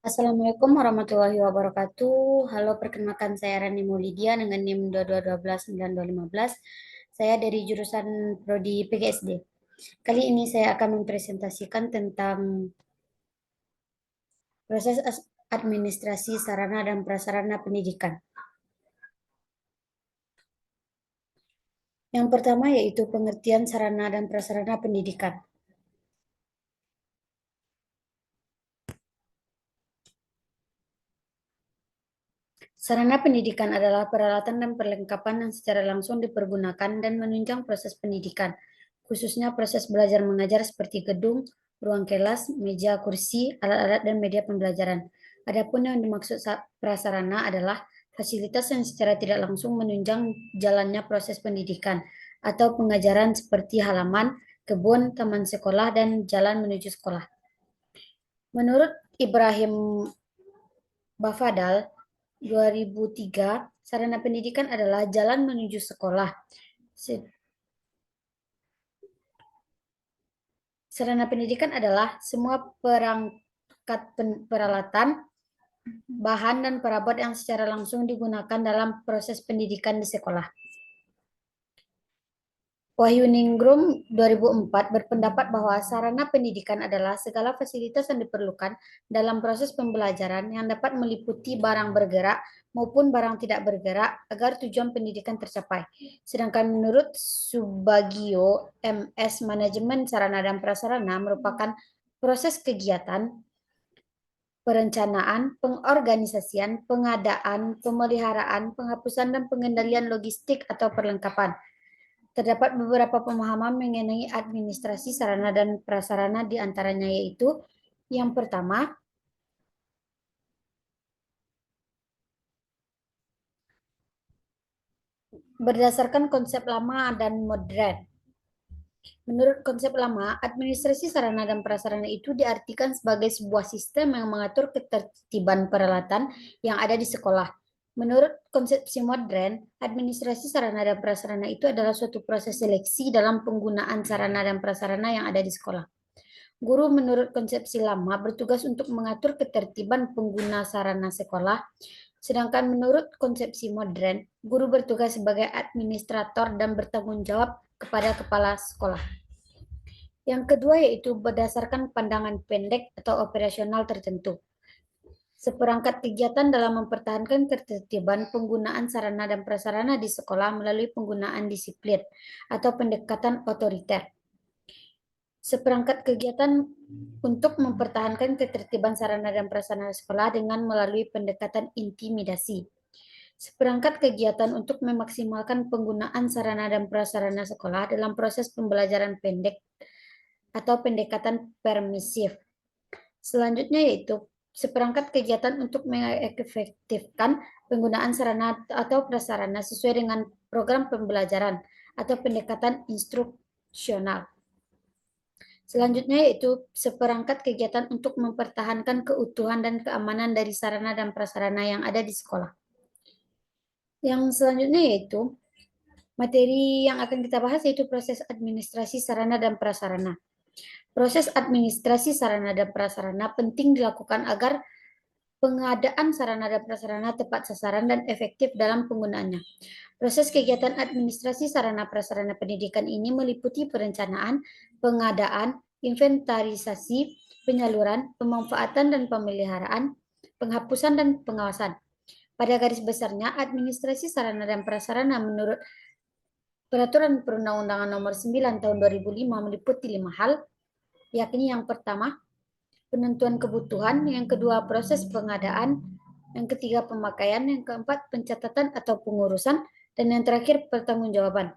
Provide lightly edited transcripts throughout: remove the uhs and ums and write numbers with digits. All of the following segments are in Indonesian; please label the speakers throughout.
Speaker 1: Assalamualaikum warahmatullahi wabarakatuh. Halo, perkenalkan saya Rani Maulidia dengan NIM 22129215. Saya dari jurusan Prodi PGSD. Kali ini saya akan mempresentasikan tentang proses administrasi sarana dan prasarana pendidikan. Yang pertama yaitu pengertian sarana dan prasarana pendidikan. Sarana pendidikan adalah peralatan dan perlengkapan yang secara langsung dipergunakan dan menunjang proses pendidikan, khususnya proses belajar mengajar seperti gedung, ruang kelas, meja, kursi, alat-alat, dan media pembelajaran. Adapun yang dimaksud prasarana adalah fasilitas yang secara tidak langsung menunjang jalannya proses pendidikan atau pengajaran seperti halaman, kebun, taman sekolah, dan jalan menuju sekolah. Menurut Ibrahim Bafadal, 2003, sarana pendidikan adalah jalan menuju sekolah. Sarana pendidikan adalah semua perangkat peralatan, bahan, dan perabot yang secara langsung digunakan dalam proses pendidikan di sekolah. Wahyuningrum 2004 berpendapat bahwa sarana pendidikan adalah segala fasilitas yang diperlukan dalam proses pembelajaran yang dapat meliputi barang bergerak maupun barang tidak bergerak agar tujuan pendidikan tercapai. Sedangkan menurut Subagio, MS Manajemen Sarana dan Prasarana merupakan proses kegiatan, perencanaan, pengorganisasian, pengadaan, pemeliharaan, penghapusan, dan pengendalian logistik atau perlengkapan. Terdapat beberapa pemahaman mengenai administrasi sarana dan prasarana, di antaranya yaitu yang pertama, berdasarkan konsep lama dan modern. Menurut konsep lama, administrasi sarana dan prasarana itu diartikan sebagai sebuah sistem yang mengatur ketertiban peralatan yang ada di sekolah. Menurut konsepsi modern, administrasi sarana dan prasarana itu adalah suatu proses seleksi dalam penggunaan sarana dan prasarana yang ada di sekolah. Guru menurut konsepsi lama bertugas untuk mengatur ketertiban pengguna sarana sekolah, sedangkan menurut konsepsi modern, guru bertugas sebagai administrator dan bertanggung jawab kepada kepala sekolah. Yang kedua yaitu berdasarkan pandangan pendek atau operasional tertentu. Seperangkat kegiatan dalam mempertahankan ketertiban penggunaan sarana dan prasarana di sekolah melalui penggunaan disiplin atau pendekatan otoriter. Seperangkat kegiatan untuk mempertahankan ketertiban sarana dan prasarana sekolah dengan melalui pendekatan intimidasi. Seperangkat kegiatan untuk memaksimalkan penggunaan sarana dan prasarana sekolah dalam proses pembelajaran pendek atau pendekatan permisif. Selanjutnya yaitu seperangkat kegiatan untuk mengefektifkan penggunaan sarana atau prasarana sesuai dengan program pembelajaran atau pendekatan instruksional. Selanjutnya yaitu seperangkat kegiatan untuk mempertahankan keutuhan dan keamanan dari sarana dan prasarana yang ada di sekolah. Yang selanjutnya yaitu materi yang akan kita bahas yaitu proses administrasi sarana dan prasarana. Proses administrasi sarana dan prasarana penting dilakukan agar pengadaan sarana dan prasarana tepat sasaran dan efektif dalam penggunaannya. Proses kegiatan administrasi sarana prasarana pendidikan ini meliputi perencanaan, pengadaan, inventarisasi, penyaluran, pemanfaatan dan pemeliharaan, penghapusan dan pengawasan. Pada garis besarnya, administrasi sarana dan prasarana menurut Peraturan Perundang-undangan Nomor 9 Tahun 2005 meliputi 5 hal, yakni yang pertama, penentuan kebutuhan, yang kedua proses pengadaan, yang ketiga pemakaian, yang keempat pencatatan atau pengurusan, dan yang terakhir pertanggungjawaban.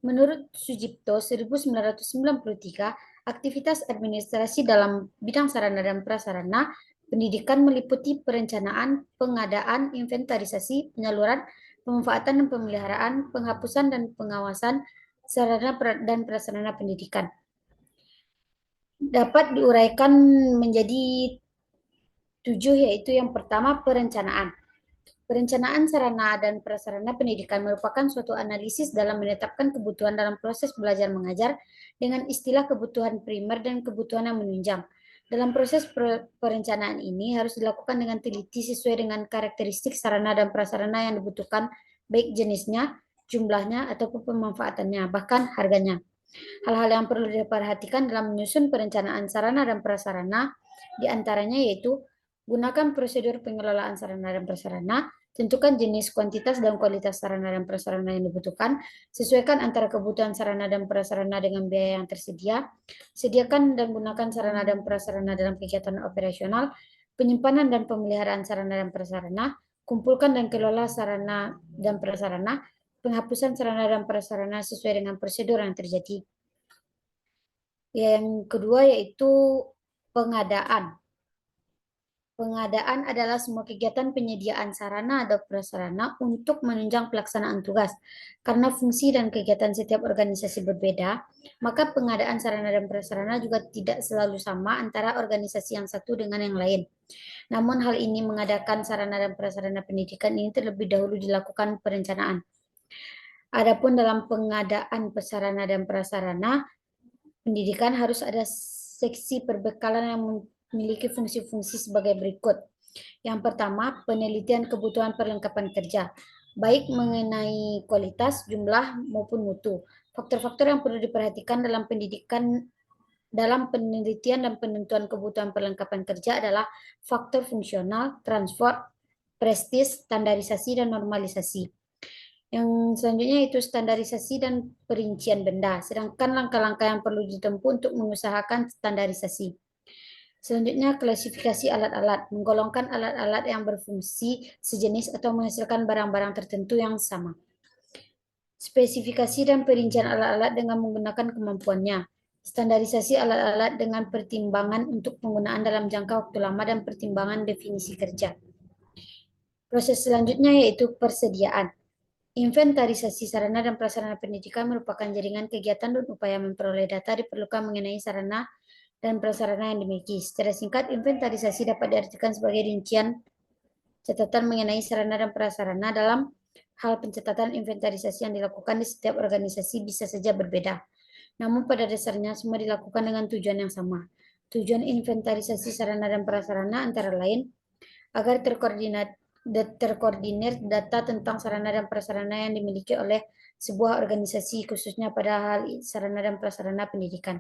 Speaker 1: Menurut Sujipto 1993, aktivitas administrasi dalam bidang sarana dan prasarana pendidikan meliputi perencanaan, pengadaan, inventarisasi, penyaluran, pemanfaatan dan pemeliharaan, penghapusan dan pengawasan sarana dan prasarana pendidikan. Dapat diuraikan menjadi 7, yaitu yang pertama perencanaan. Perencanaan sarana dan prasarana pendidikan merupakan suatu analisis dalam menetapkan kebutuhan dalam proses belajar mengajar dengan istilah kebutuhan primer dan kebutuhan yang menunjang. Dalam proses perencanaan ini harus dilakukan dengan teliti sesuai dengan karakteristik sarana dan prasarana yang dibutuhkan, baik jenisnya, jumlahnya, ataupun pemanfaatannya, bahkan harganya. Hal-hal yang perlu diperhatikan dalam menyusun perencanaan sarana dan prasarana diantaranya yaitu gunakan prosedur pengelolaan sarana dan prasarana, tentukan jenis, kuantitas, dan kualitas sarana dan prasarana yang dibutuhkan, sesuaikan antara kebutuhan sarana dan prasarana dengan biaya yang tersedia, sediakan dan gunakan sarana dan prasarana dalam kegiatan operasional, penyimpanan dan pemeliharaan sarana dan prasarana, kumpulkan dan kelola sarana dan prasarana, penghapusan sarana dan prasarana sesuai dengan prosedur yang terjadi. Yang kedua yaitu pengadaan. Pengadaan adalah semua kegiatan penyediaan sarana atau prasarana untuk menunjang pelaksanaan tugas. Karena fungsi dan kegiatan setiap organisasi berbeda, maka pengadaan sarana dan prasarana juga tidak selalu sama antara organisasi yang satu dengan yang lain. Namun hal ini mengadakan sarana dan prasarana pendidikan ini terlebih dahulu dilakukan perencanaan. Adapun dalam pengadaan sarana dan prasarana pendidikan harus ada seksi perbekalan yang memiliki fungsi-fungsi sebagai berikut. Yang pertama, penelitian kebutuhan perlengkapan kerja, baik mengenai kualitas, jumlah, maupun mutu. Faktor-faktor yang perlu diperhatikan dalam pendidikan dalam penelitian dan penentuan kebutuhan perlengkapan kerja adalah faktor fungsional, transport, prestis, standarisasi, dan normalisasi. Yang selanjutnya itu standarisasi dan perincian benda, sedangkan langkah-langkah yang perlu ditempuh untuk mengusahakan standarisasi. Selanjutnya, klasifikasi alat-alat, menggolongkan alat-alat yang berfungsi sejenis atau menghasilkan barang-barang tertentu yang sama. Spesifikasi dan perincian alat-alat dengan menggunakan kemampuannya. Standarisasi alat-alat dengan pertimbangan untuk penggunaan dalam jangka waktu lama dan pertimbangan definisi kerja. Proses selanjutnya yaitu persediaan. Inventarisasi sarana dan prasarana pendidikan merupakan jaringan kegiatan dan upaya memperoleh data diperlukan mengenai sarana dan prasarana yang dimiliki. Secara singkat, inventarisasi dapat diartikan sebagai rincian catatan mengenai sarana dan prasarana. Dalam hal pencatatan inventarisasi yang dilakukan di setiap organisasi bisa saja berbeda. Namun pada dasarnya semua dilakukan dengan tujuan yang sama. Tujuan inventarisasi sarana dan prasarana antara lain agar terkoordinir data tentang sarana dan prasarana yang dimiliki oleh sebuah organisasi, khususnya pada hal sarana dan prasarana pendidikan.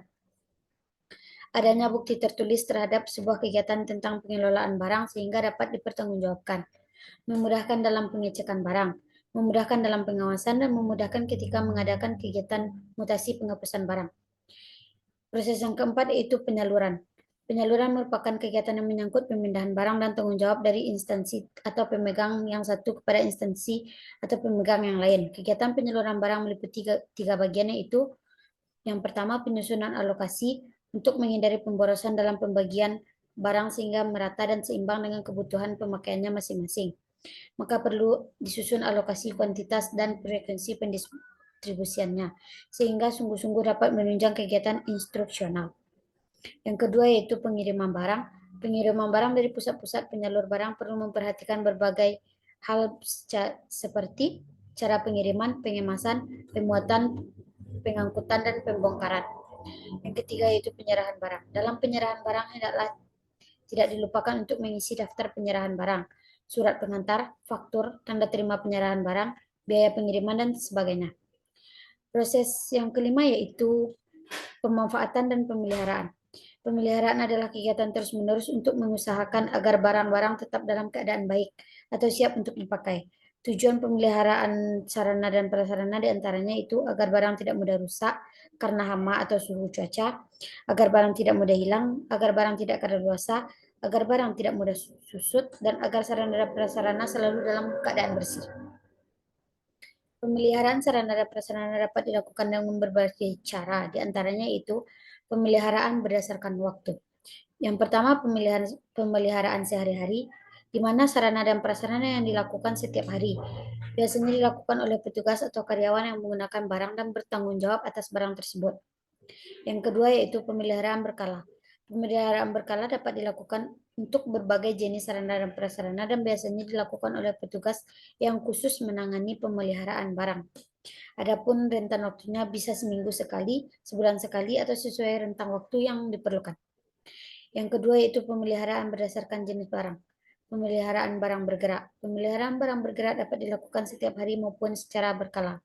Speaker 1: Adanya bukti tertulis terhadap sebuah kegiatan tentang pengelolaan barang sehingga dapat dipertanggungjawabkan. Memudahkan dalam pengecekan barang, memudahkan dalam pengawasan, dan memudahkan ketika mengadakan kegiatan mutasi penghapusan barang. Proses yang keempat yaitu penyaluran. Penyaluran merupakan kegiatan yang menyangkut pemindahan barang dan tanggung jawab dari instansi atau pemegang yang satu kepada instansi atau pemegang yang lain. Kegiatan penyaluran barang meliputi tiga bagian, yaitu yang pertama penyusunan alokasi untuk menghindari pemborosan dalam pembagian barang sehingga merata dan seimbang dengan kebutuhan pemakaiannya masing-masing. Maka perlu disusun alokasi kuantitas dan frekuensi pendistribusiannya sehingga sungguh-sungguh dapat menunjang kegiatan instruksional. Yang kedua yaitu pengiriman barang. Pengiriman barang dari pusat-pusat penyalur barang perlu memperhatikan berbagai hal seperti cara pengiriman, pengemasan, pemuatan, pengangkutan, dan pembongkaran. Yang ketiga yaitu penyerahan barang. Dalam penyerahan barang hendaklah tidak dilupakan untuk mengisi daftar penyerahan barang, surat pengantar, faktur, tanda terima penyerahan barang, biaya pengiriman, dan sebagainya. Proses yang kelima yaitu pemanfaatan dan pemeliharaan. Pemeliharaan adalah kegiatan terus-menerus untuk mengusahakan agar barang-barang tetap dalam keadaan baik atau siap untuk dipakai. Tujuan pemeliharaan sarana dan prasarana diantaranya itu agar barang tidak mudah rusak karena hama atau suhu cuaca, agar barang tidak mudah hilang, agar barang tidak kadaluarsa, agar barang tidak mudah susut, dan agar sarana dan prasarana selalu dalam keadaan bersih. Pemeliharaan sarana dan prasarana dapat dilakukan dengan berbagai cara, diantaranya itu pemeliharaan berdasarkan waktu. Yang pertama, pemeliharaan sehari-hari, di mana sarana dan prasarana yang dilakukan setiap hari. Biasanya dilakukan oleh petugas atau karyawan yang menggunakan barang dan bertanggung jawab atas barang tersebut. Yang kedua yaitu pemeliharaan berkala. Pemeliharaan berkala dapat dilakukan untuk berbagai jenis sarana dan prasarana dan biasanya dilakukan oleh petugas yang khusus menangani pemeliharaan barang. Adapun rentan waktunya bisa seminggu sekali, sebulan sekali, atau sesuai rentang waktu yang diperlukan. Yang kedua yaitu pemeliharaan berdasarkan jenis barang. Pemeliharaan barang bergerak. Pemeliharaan barang bergerak dapat dilakukan setiap hari maupun secara berkala.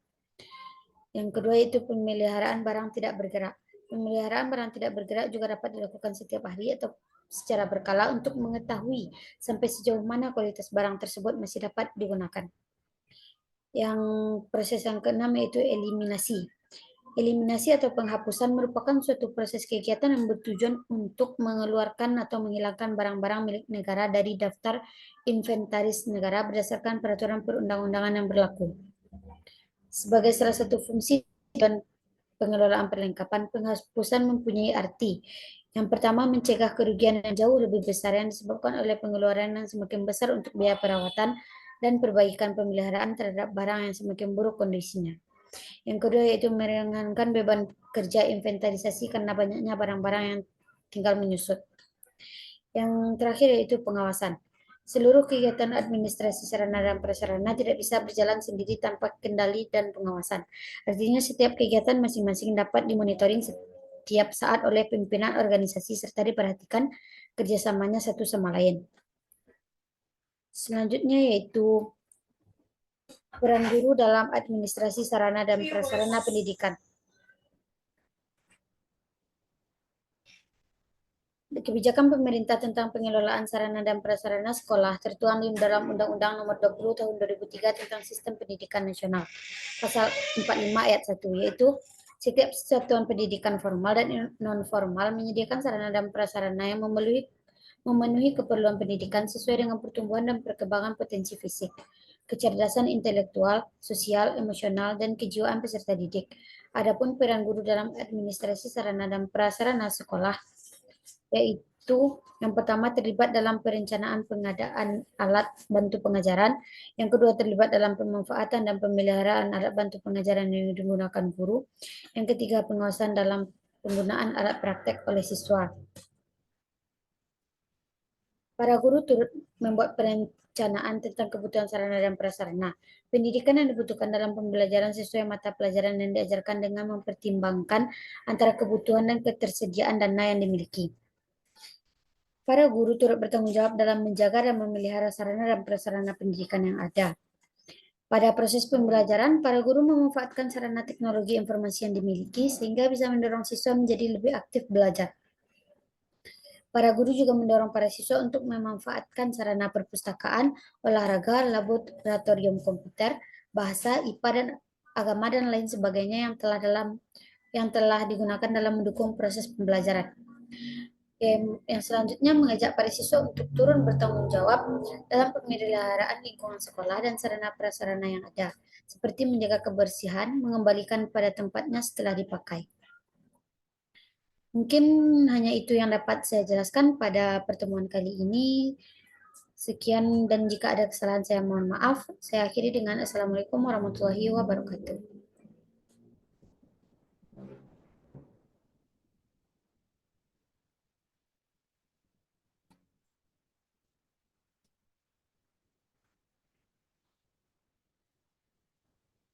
Speaker 1: Yang kedua yaitu pemeliharaan barang tidak bergerak. Pemeliharaan barang tidak bergerak juga dapat dilakukan setiap hari atau secara berkala untuk mengetahui sampai sejauh mana kualitas barang tersebut masih dapat digunakan. Yang proses yang keenam yaitu eliminasi. Eliminasi atau penghapusan merupakan suatu proses kegiatan yang bertujuan untuk mengeluarkan atau menghilangkan barang-barang milik negara dari daftar inventaris negara berdasarkan peraturan perundang-undangan yang berlaku. Sebagai salah satu fungsi dan pengelolaan perlengkapan, penghapusan mempunyai arti. Yang pertama, mencegah kerugian yang jauh lebih besar yang disebabkan oleh pengeluaran yang semakin besar untuk biaya perawatan dan perbaikan pemeliharaan terhadap barang yang semakin buruk kondisinya. Yang kedua yaitu meringankan beban kerja inventarisasi karena banyaknya barang-barang yang tinggal menyusut. Yang terakhir yaitu pengawasan. Seluruh kegiatan administrasi sarana dan prasarana tidak bisa berjalan sendiri tanpa kendali dan pengawasan. Artinya setiap kegiatan masing-masing dapat dimonitoring setiap saat oleh pimpinan organisasi serta diperhatikan kerjasamanya satu sama lain. Selanjutnya yaitu peran guru dalam administrasi sarana dan prasarana pendidikan. Kebijakan pemerintah tentang pengelolaan sarana dan prasarana sekolah tertuang di dalam Undang-Undang Nomor 20 Tahun 2003 tentang Sistem Pendidikan Nasional. Pasal 45 ayat 1 yaitu setiap satuan pendidikan formal dan non-formal menyediakan sarana dan prasarana yang memenuhi keperluan pendidikan sesuai dengan pertumbuhan dan perkembangan potensi fisik, kecerdasan intelektual, sosial, emosional, dan kejiwaan peserta didik. Adapun peran guru dalam administrasi sarana dan prasarana sekolah yaitu yang pertama terlibat dalam perencanaan pengadaan alat bantu pengajaran, yang kedua terlibat dalam pemanfaatan dan pemeliharaan alat bantu pengajaran yang digunakan guru, yang ketiga pengawasan dalam penggunaan alat praktek oleh siswa. Para guru turut membuat perencanaan tentang kebutuhan sarana dan prasarana. Pendidikan yang dibutuhkan dalam pembelajaran sesuai mata pelajaran yang diajarkan dengan mempertimbangkan antara kebutuhan dan ketersediaan dana yang dimiliki. Para guru turut bertanggung jawab dalam menjaga dan memelihara sarana dan prasarana pendidikan yang ada. Pada proses pembelajaran, para guru memanfaatkan sarana teknologi informasi yang dimiliki sehingga bisa mendorong siswa menjadi lebih aktif belajar. Para guru juga mendorong para siswa untuk memanfaatkan sarana perpustakaan, olahraga, laboratorium komputer, bahasa, IPA, dan agama, dan lain sebagainya yang telah digunakan dalam mendukung proses pembelajaran. Yang selanjutnya mengajak para siswa untuk turun bertanggung jawab dalam pemeliharaan lingkungan sekolah dan sarana prasarana yang ada, seperti menjaga kebersihan, mengembalikan pada tempatnya setelah dipakai. Mungkin hanya itu yang dapat saya jelaskan pada pertemuan kali ini. Sekian dan jika ada kesalahan saya mohon maaf. Saya akhiri dengan Assalamualaikum warahmatullahi wabarakatuh.